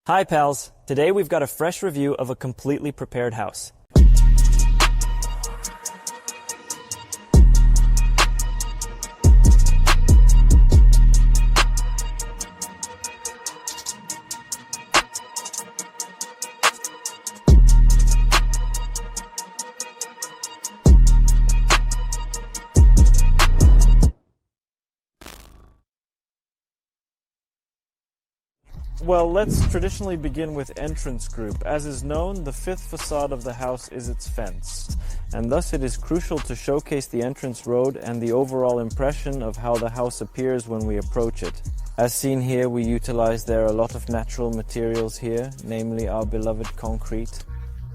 Hi pals, today we've got a fresh review of a completely prepared house. Well, let's traditionally begin with entrance group. As is known, the fifth facade of the house is its fence, and thus it is crucial to showcase the entrance road and the overall impression of how the house appears when we approach it. As seen here, we utilize there a lot of natural materials here, namely our beloved concrete,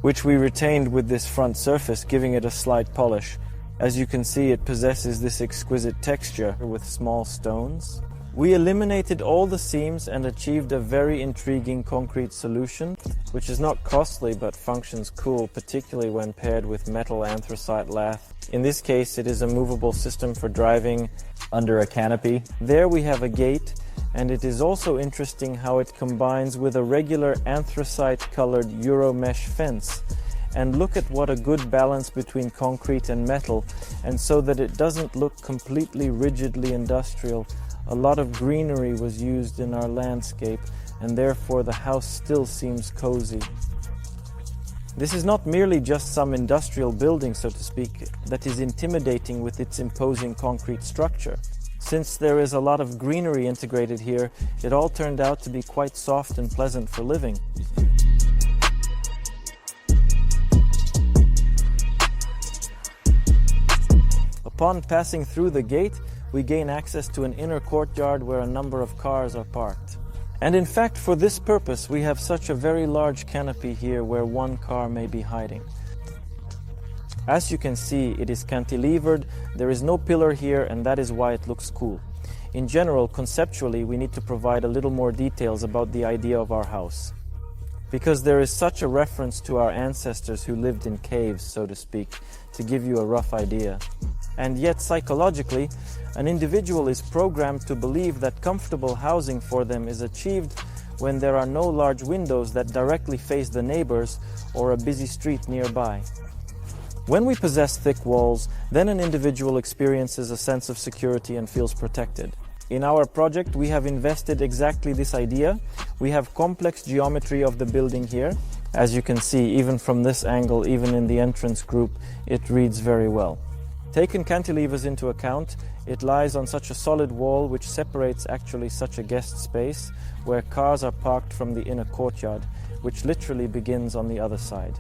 which we retained with this front surface, giving it a slight polish. As you can see, it possesses this exquisite texture with small stones. We eliminated all the seams and achieved a very intriguing concrete solution, which is not costly but functions cool, particularly when paired with metal anthracite lath. In this case, it is a movable system for driving under a canopy. There we have a gate, and it is also interesting how it combines with a regular anthracite-colored Euromesh fence. And look at what a good balance between concrete and metal, and so that it doesn't look completely rigidly industrial. A lot of greenery was used in our landscape, and therefore the house still seems cozy. This is not merely just some industrial building, so to speak, that is intimidating with its imposing concrete structure. Since there is a lot of greenery integrated here, it all turned out to be quite soft and pleasant for living. Upon passing through the gate, we gain access to an inner courtyard where a number of cars are parked. And in fact, for this purpose, we have such a very large canopy here where one car may be hiding. As you can see, it is cantilevered, there is no pillar here, and that is why it looks cool. In general, conceptually, we need to provide a little more details about the idea of our house, because there is such a reference to our ancestors who lived in caves, so to speak, to give you a rough idea. And yet, psychologically, an individual is programmed to believe that comfortable housing for them is achieved when there are no large windows that directly face the neighbors or a busy street nearby. When we possess thick walls, then an individual experiences a sense of security and feels protected. In our project, we have invested exactly this idea. We have complex geometry of the building here. As you can see, even from this angle, even in the entrance group, it reads very well. Taken cantilevers into account, it lies on such a solid wall which separates actually such a guest space where cars are parked from the inner courtyard, which literally begins on the other side.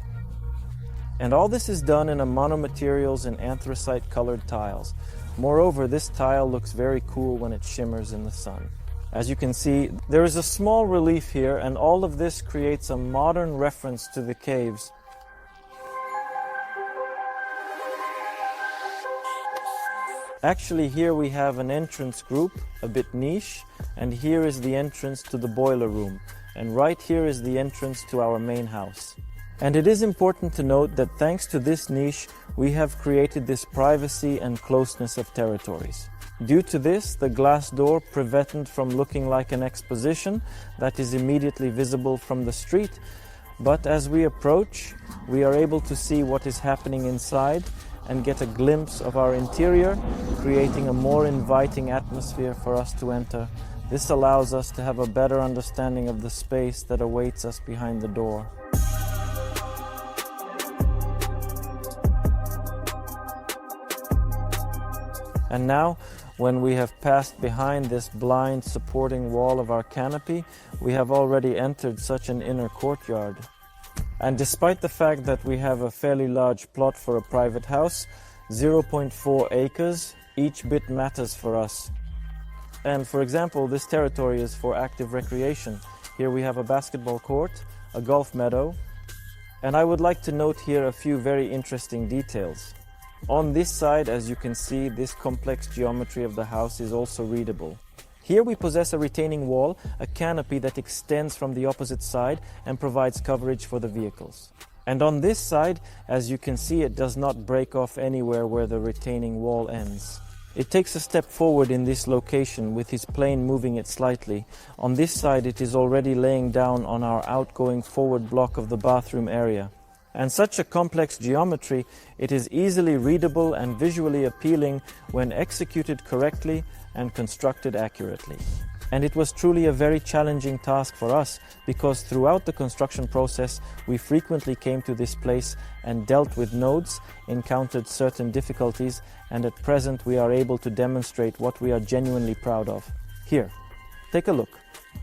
And all this is done in a monomaterials and anthracite colored tiles. Moreover, this tile looks very cool when it shimmers in the sun. As you can see, there is a small relief here, and all of this creates a modern reference to the caves. Actually, here we have an entrance group, a bit niche, and here is the entrance to the boiler room, and right here is the entrance to our main house. And it is important to note that thanks to this niche, we have created this privacy and closeness of territories. Due to this, the glass door prevented from looking like an exposition that is immediately visible from the street, but as we approach, we are able to see what is happening inside and get a glimpse of our interior, creating a more inviting atmosphere for us to enter. This allows us to have a better understanding of the space that awaits us behind the door. And now, when we have passed behind this blind supporting wall of our canopy, we have already entered such an inner courtyard. And despite the fact that we have a fairly large plot for a private house, 0.4 acres, each bit matters for us. And for example, this territory is for active recreation. Here we have a basketball court, a golf meadow, and I would like to note here a few very interesting details. On this side, as you can see, this complex geometry of the house is also readable. Here we possess a retaining wall, a canopy that extends from the opposite side and provides coverage for the vehicles. And on this side, as you can see, it does not break off anywhere where the retaining wall ends. It takes a step forward in this location with his plane moving it slightly. On this side it is already laying down on our outgoing forward block of the bathroom area. And such a complex geometry, it is easily readable and visually appealing when executed correctly and constructed accurately. And it was truly a very challenging task for us, because throughout the construction process we frequently came to this place and dealt with nodes, encountered certain difficulties, and at present we are able to demonstrate what we are genuinely proud of. Here, take a look.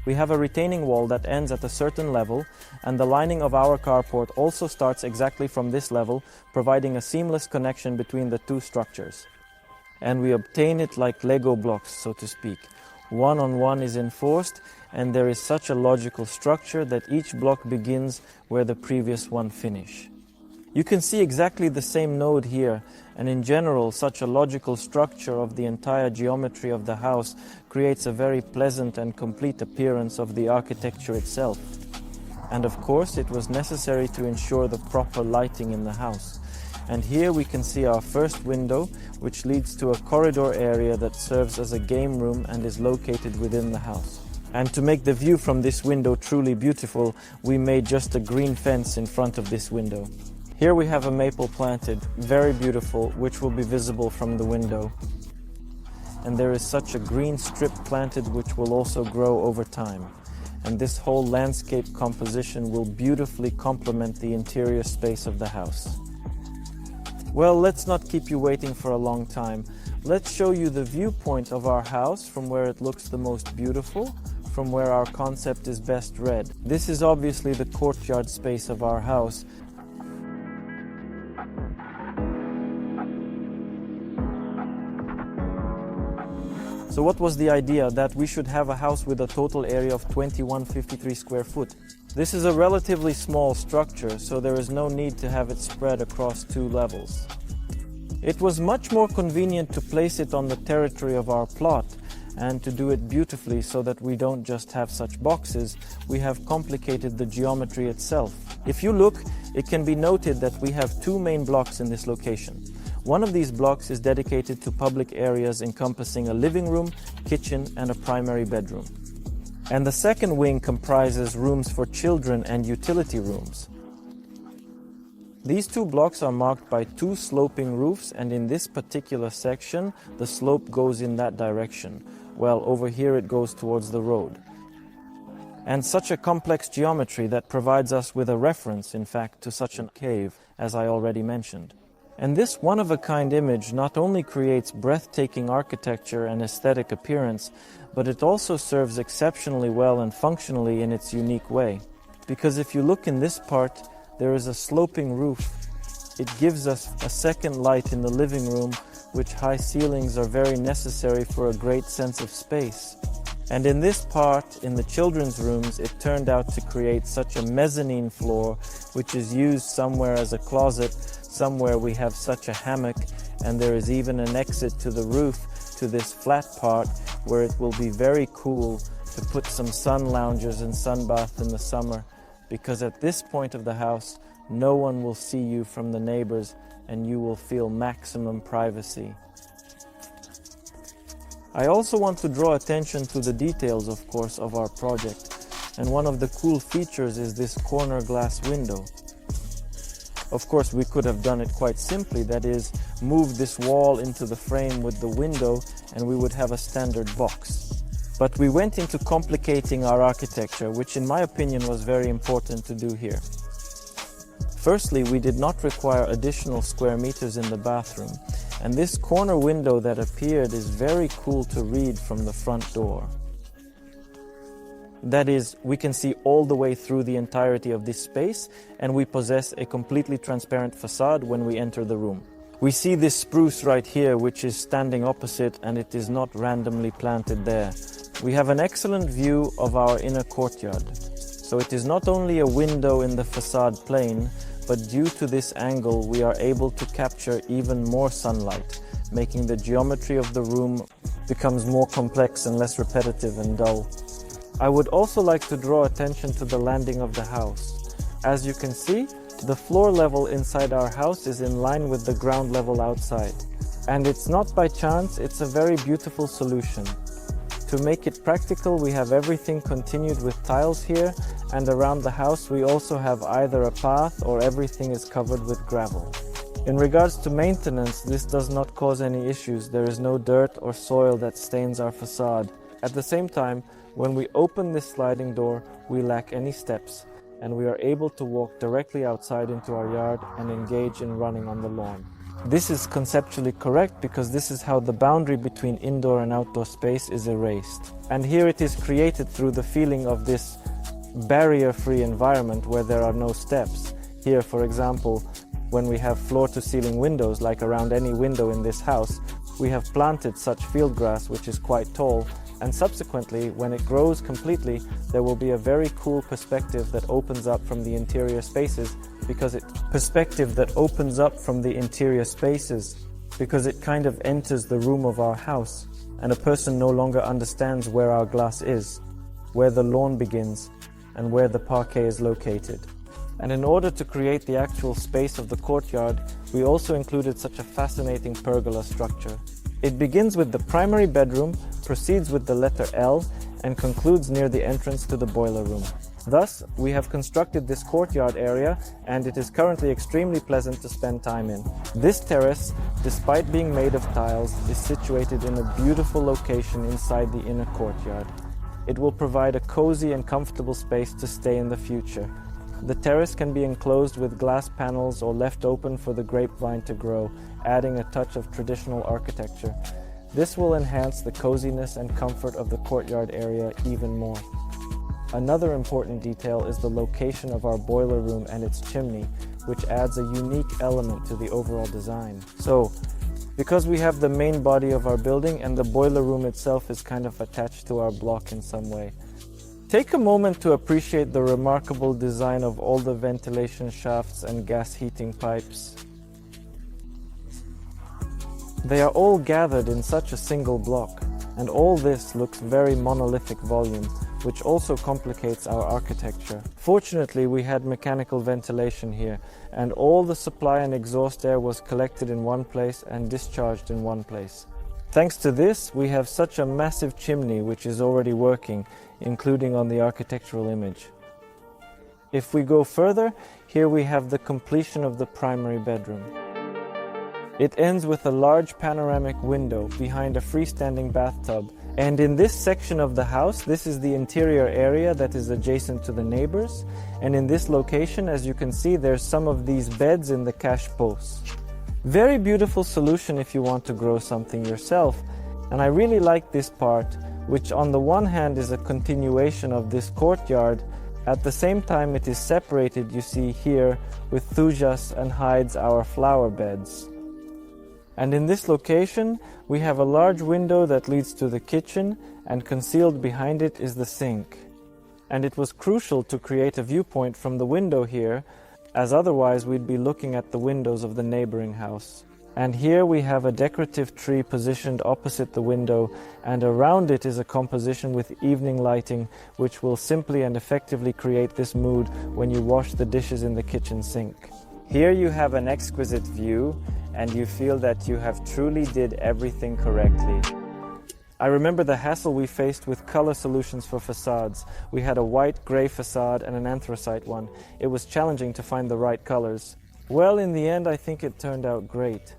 We have a retaining wall that ends at a certain level, and the lining of our carport also starts exactly from this level, providing a seamless connection between the two structures. And we obtain it like Lego blocks, so to speak. One-on-one is enforced, and there is such a logical structure that each block begins where the previous one finishes. You can see exactly the same node here, and in general such a logical structure of the entire geometry of the house creates a very pleasant and complete appearance of the architecture itself. And of course it was necessary to ensure the proper lighting in the house. And here we can see our first window, which leads to a corridor area that serves as a game room and is located within the house. And to make the view from this window truly beautiful, we made just a green fence in front of this window. Here we have a maple planted, very beautiful, which will be visible from the window. And there is such a green strip planted which will also grow over time. And this whole landscape composition will beautifully complement the interior space of the house. Well, let's not keep you waiting for a long time. Let's show you the viewpoint of our house from where it looks the most beautiful, from where our concept is best read. This is obviously the courtyard space of our house. So what was the idea? That we should have a house with a total area of 2153 square foot. This is a relatively small structure, so there is no need to have it spread across 2 levels. It was much more convenient to place it on the territory of our plot and to do it beautifully so that we don't just have such boxes, we have complicated the geometry itself. If you look, it can be noted that we have 2 main blocks in this location. One of these blocks is dedicated to public areas encompassing a living room, kitchen, and a primary bedroom. And the second wing comprises rooms for children and utility rooms. These 2 blocks are marked by 2 sloping roofs, and in this particular section, the slope goes in that direction, while over here it goes towards the road. And such a complex geometry that provides us with a reference, in fact, to such a cave, as I already mentioned. And this one-of-a-kind image not only creates breathtaking architecture and aesthetic appearance, but it also serves exceptionally well and functionally in its unique way. Because if you look in this part, there is a sloping roof. It gives us a second light in the living room, which high ceilings are very necessary for a great sense of space. And in this part, in the children's rooms, it turned out to create such a mezzanine floor, which is used somewhere as a closet, somewhere we have such a hammock, and there is even an exit to the roof to this flat part where it will be very cool to put some sun loungers and sunbath in the summer, because at this point of the house, no one will see you from the neighbors and you will feel maximum privacy. I also want to draw attention to the details, of course, of our project, and one of the cool features is this corner glass window. Of course, we could have done it quite simply, that is, move this wall into the frame with the window and we would have a standard box. But we went into complicating our architecture, which in my opinion was very important to do here. Firstly, we did not require additional square meters in the bathroom, and this corner window that appeared is very cool to read from the front door. That is, we can see all the way through the entirety of this space, and we possess a completely transparent facade when we enter the room. We see this spruce right here, which is standing opposite, and it is not randomly planted there. We have an excellent view of our inner courtyard. So it is not only a window in the facade plane, but due to this angle we are able to capture even more sunlight, making the geometry of the room becomes more complex and less repetitive and dull. I would also like to draw attention to the landing of the house. As you can see, the floor level inside our house is in line with the ground level outside. And it's not by chance, it's a very beautiful solution. To make it practical, we have everything continued with tiles here, and around the house we also have either a path or everything is covered with gravel. In regards to maintenance, this does not cause any issues. There is no dirt or soil that stains our facade. At the same time, when we open this sliding door, we lack any steps, and we are able to walk directly outside into our yard and engage in running on the lawn. This is conceptually correct because this is how the boundary between indoor and outdoor space is erased. And here it is created through the feeling of this barrier-free environment where there are no steps. Here, for example, when we have floor-to-ceiling windows, like around any window in this house, we have planted such field grass which is quite tall, and subsequently, when it grows completely, there will be a very cool perspective that opens up from the interior spaces because it kind of enters the room of our house, and a person no longer understands where our glass is, where the lawn begins, and where the parquet is located. And in order to create the actual space of the courtyard, we also included such a fascinating pergola structure. It begins with the primary bedroom, proceeds with the letter L, and concludes near the entrance to the boiler room. Thus, we have constructed this courtyard area, and it is currently extremely pleasant to spend time in. This terrace, despite being made of tiles, is situated in a beautiful location inside the inner courtyard. It will provide a cozy and comfortable space to stay in the future. The terrace can be enclosed with glass panels or left open for the grapevine to grow, adding a touch of traditional architecture. This will enhance the coziness and comfort of the courtyard area even more. Another important detail is the location of our boiler room and its chimney, which adds a unique element to the overall design. So, because we have the main body of our building and the boiler room itself is kind of attached to our block in some way, take a moment to appreciate the remarkable design of all the ventilation shafts and gas heating pipes. They are all gathered in such a single block, and all this looks very monolithic volume, which also complicates our architecture. Fortunately, we had mechanical ventilation here, and all the supply and exhaust air was collected in one place and discharged in one place. Thanks to this, we have such a massive chimney which is already working, including on the architectural image. If we go further, here we have the completion of the primary bedroom. It ends with a large panoramic window behind a freestanding bathtub, and in this section of the house, this is the interior area that is adjacent to the neighbors, and in this location, as you can see, there's some of these beds in the cache posts. Very beautiful solution if you want to grow something yourself, and I really like this part, which on the one hand is a continuation of this courtyard. At the same time it is separated, you see here, with thujas, and hides our flower beds. And in this location we have a large window that leads to the kitchen, and concealed behind it is the sink. And it was crucial to create a viewpoint from the window here, as otherwise we'd be looking at the windows of the neighboring house. And here we have a decorative tree positioned opposite the window, and around it is a composition with evening lighting, which will simply and effectively create this mood when you wash the dishes in the kitchen sink. Here you have an exquisite view, and you feel that you have truly did everything correctly. I remember the hassle we faced with color solutions for facades. We had a white, grey facade and an anthracite one. It was challenging to find the right colors. Well, in the end I think it turned out great.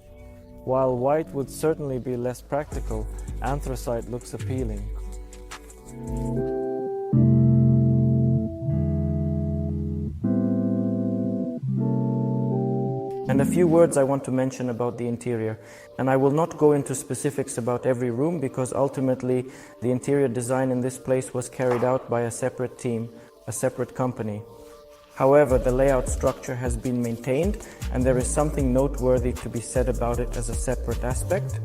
While white would certainly be less practical, anthracite looks appealing. And a few words I want to mention about the interior. And I will not go into specifics about every room because ultimately the interior design in this place was carried out by a separate team, a separate company. However, the layout structure has been maintained, and there is something noteworthy to be said about it as a separate aspect.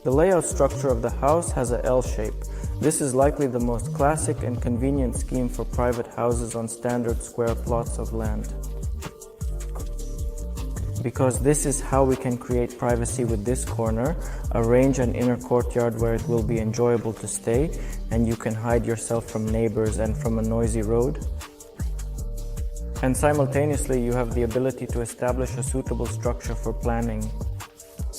The layout structure of the house has a L shape. This is likely the most classic and convenient scheme for private houses on standard square plots of land. Because this is how we can create privacy with this corner, arrange an inner courtyard where it will be enjoyable to stay, and you can hide yourself from neighbors and from a noisy road. And simultaneously you have the ability to establish a suitable structure for planning.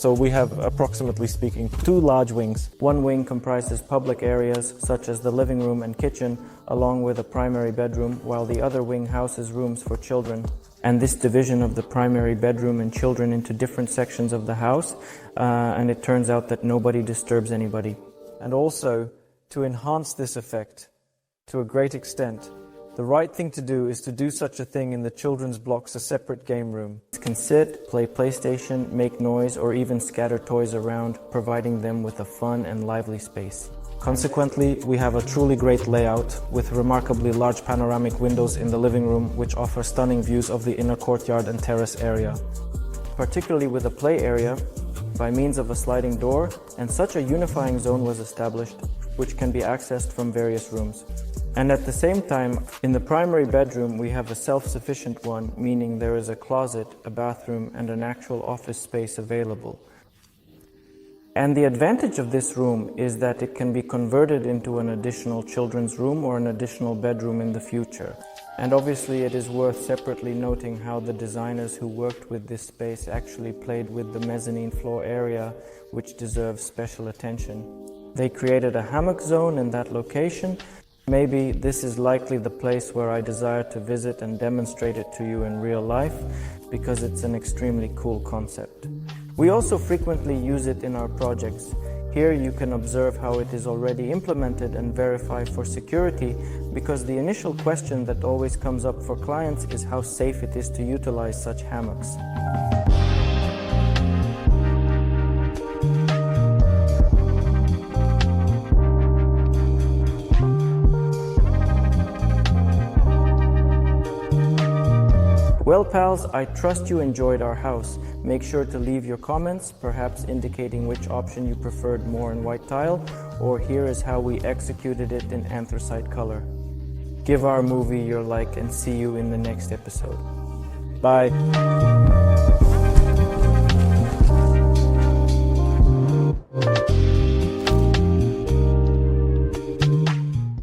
So we have, approximately speaking, 2 large wings. One wing comprises public areas such as the living room and kitchen, along with a primary bedroom, while the other wing houses rooms for children. And this division of the primary bedroom and children into different sections of the house, and it turns out that nobody disturbs anybody. And also, to enhance this effect to a great extent, the right thing to do is to do such a thing in the children's blocks, a separate game room. Kids can sit, play PlayStation, make noise, or even scatter toys around, providing them with a fun and lively space. Consequently, we have a truly great layout with remarkably large panoramic windows in the living room, which offer stunning views of the inner courtyard and terrace area. Particularly with a play area, by means of a sliding door, and such a unifying zone was established, which can be accessed from various rooms. And at the same time, in the primary bedroom, we have a self-sufficient one, meaning there is a closet, a bathroom, and an actual office space available. And the advantage of this room is that it can be converted into an additional children's room or an additional bedroom in the future. And obviously it is worth separately noting how the designers who worked with this space actually played with the mezzanine floor area, which deserves special attention. They created a hammock zone in that location. Maybe this is likely the place where I desire to visit and demonstrate it to you in real life, because it's an extremely cool concept. We also frequently use it in our projects. Here you can observe how it is already implemented and verify for security, because the initial question that always comes up for clients is how safe it is to utilize such hammocks. Well, pals, I trust you enjoyed our house. Make sure to leave your comments, perhaps indicating which option you preferred more in white tile, or here is how we executed it in anthracite color. Give our movie your like and see you in the next episode. Bye.